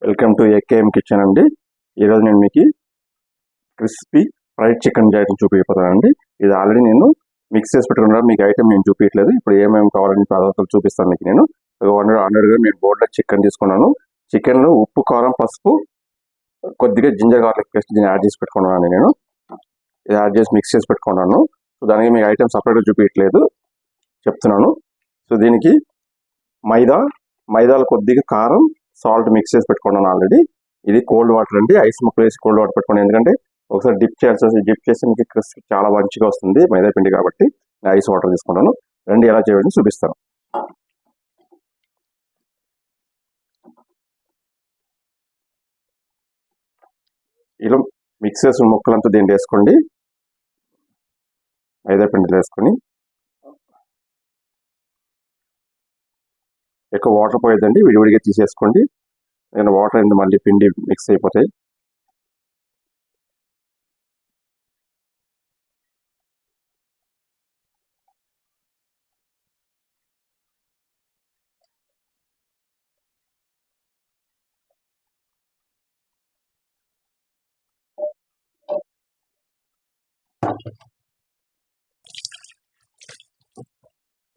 Welcome to AKM kitchen అండి. ఈరోజు నేను మీకు క్రిస్పీ ఫ్రైడ్ చికెన్ చేయడం చూపించబోతానండి. ఇది ఆల్రెడీ నేను మిక్స్ చేసి పెట్టుకున్నాను, మీకు ఐటమ్ నేను చూపించలేదు. ఇప్పుడు ఏమేమి కావాలని పదార్థాలు చూపిస్తాను మీకు. నేను 100 గ్రామ్ నేను బోర్డ్లో చికెన్ తీసుకున్నాను. చికెన్లో ఉప్పు, కారం, పసుపు, కొద్దిగా జింజర్ గార్లిక్ పేస్ట్ దీన్ని యాడ్ చేసి పెట్టుకున్నాను. నేను ఇది యాడ్ చేసి మిక్స్ చేసి పెట్టుకున్నాను. సో దానికి మీకు ఐటమ్ సపరేట్గా చూపించట్లేదు, చెప్తున్నాను. సో దీనికి మైదాలు కొద్దిగా కారం, సాల్ట్ మిక్స్ చేసి పెట్టుకున్నాను ఆల్రెడీ. ఇది కోల్డ్ వాటర్ అండి, ఐస్ ముక్కలు వేసి కోల్డ్ వాటర్ పెట్టుకున్నాను. ఎందుకంటే ఒకసారి డిప్ చేస్తే మీకు క్రిస్పీ చాలా మంచిగా వస్తుంది మైదా పిండి కాబట్టి. నేను ఐస్ వాటర్ తీసుకున్నాను. రండి ఎలా చేయాలని చూపిస్తాను. ఇలా మిక్స్ చేసిన ముక్కలంతా దీన్ని వేసుకోండి, మైదా పిండిలో వేసుకొని. ఎక్కువ వాటర్ పోయేదండి, విడివిడిగా తీసేసుకోండి. నేను వాటర్ అయింది మళ్ళీ పిండి మిక్స్ అయిపోతాయి.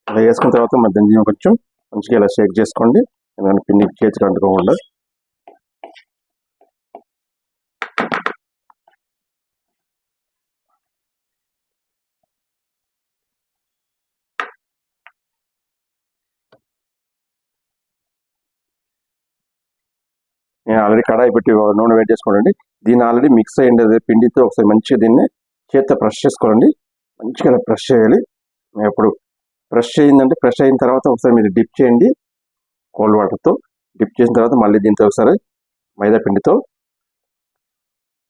అలా వేసుకున్న తర్వాత మధ్య కొంచెం మంచిగా ఇలా షేక్ చేసుకోండి, ఎందుకంటే పిండి చేతికి అంటుకోకుండా. నేను ఆల్రెడీ కడాయి పెట్టి నూనె వేడి చేసుకోండి. దీన్ని ఆల్రెడీ మిక్స్ అయ్యింది పిండితో. ఒకసారి మంచిగా దీన్ని చేత్తో ప్రెస్ చేసుకోండి, మంచిగా ప్రెస్ చేయాలి. ఇప్పుడు ప్రెస్ అయిందంటే ప్రెస్ అయిన తర్వాత ఒకసారి మీరు డిప్ చేయండి కోల్డ్ వాటర్తో. డిప్ చేసిన తర్వాత మళ్ళీ దీంతో ఒకసారి మైదా పిండితో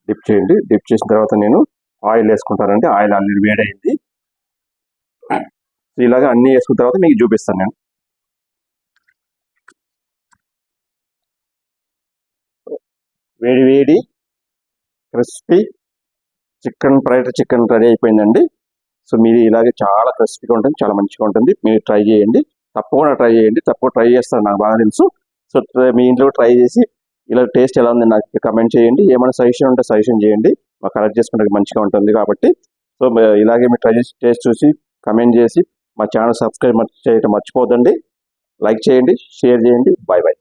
డిప్ చేయండి. డిప్ చేసిన తర్వాత నేను ఆయిల్ వేసుకుంటానండి. ఆయిల్ ఆల్రెడీ వేడైంది. ఇలాగ అన్నీ వేసుకున్న తర్వాత మీకు చూపిస్తాను నేను. వేడి వేడి క్రిస్పీ ఫ్రైడ్ చికెన్ రెడీ అయిపోయిందండి. సో మీరు ఇలాగే చాలా క్రిస్పీగా ఉంటుంది, చాలా మంచిగా ఉంటుంది. మీరు ట్రై చేయండి, తప్పకుండా ట్రై చేయండి. తప్పకుండా ట్రై చేస్తారు, నాకు బాగా తెలుసు. సో మీ ఇంట్లో ట్రై చేసి ఇలా టేస్ట్ ఎలా ఉంది నాకు కమెంట్ చేయండి. ఏమైనా సజెషన్ ఉంటే సజెషన్ చేయండి, మాకు కలెక్ట్ చేసుకుంటే మంచిగా ఉంటుంది కాబట్టి. సో ఇలాగే మీరు ట్రై చేసి టేస్ట్ చూసి కమెంట్ చేసి మా ఛానల్ సబ్స్క్రైబ్ చేయడం మర్చిపోదండి. లైక్ చేయండి, షేర్ చేయండి. Bye bye.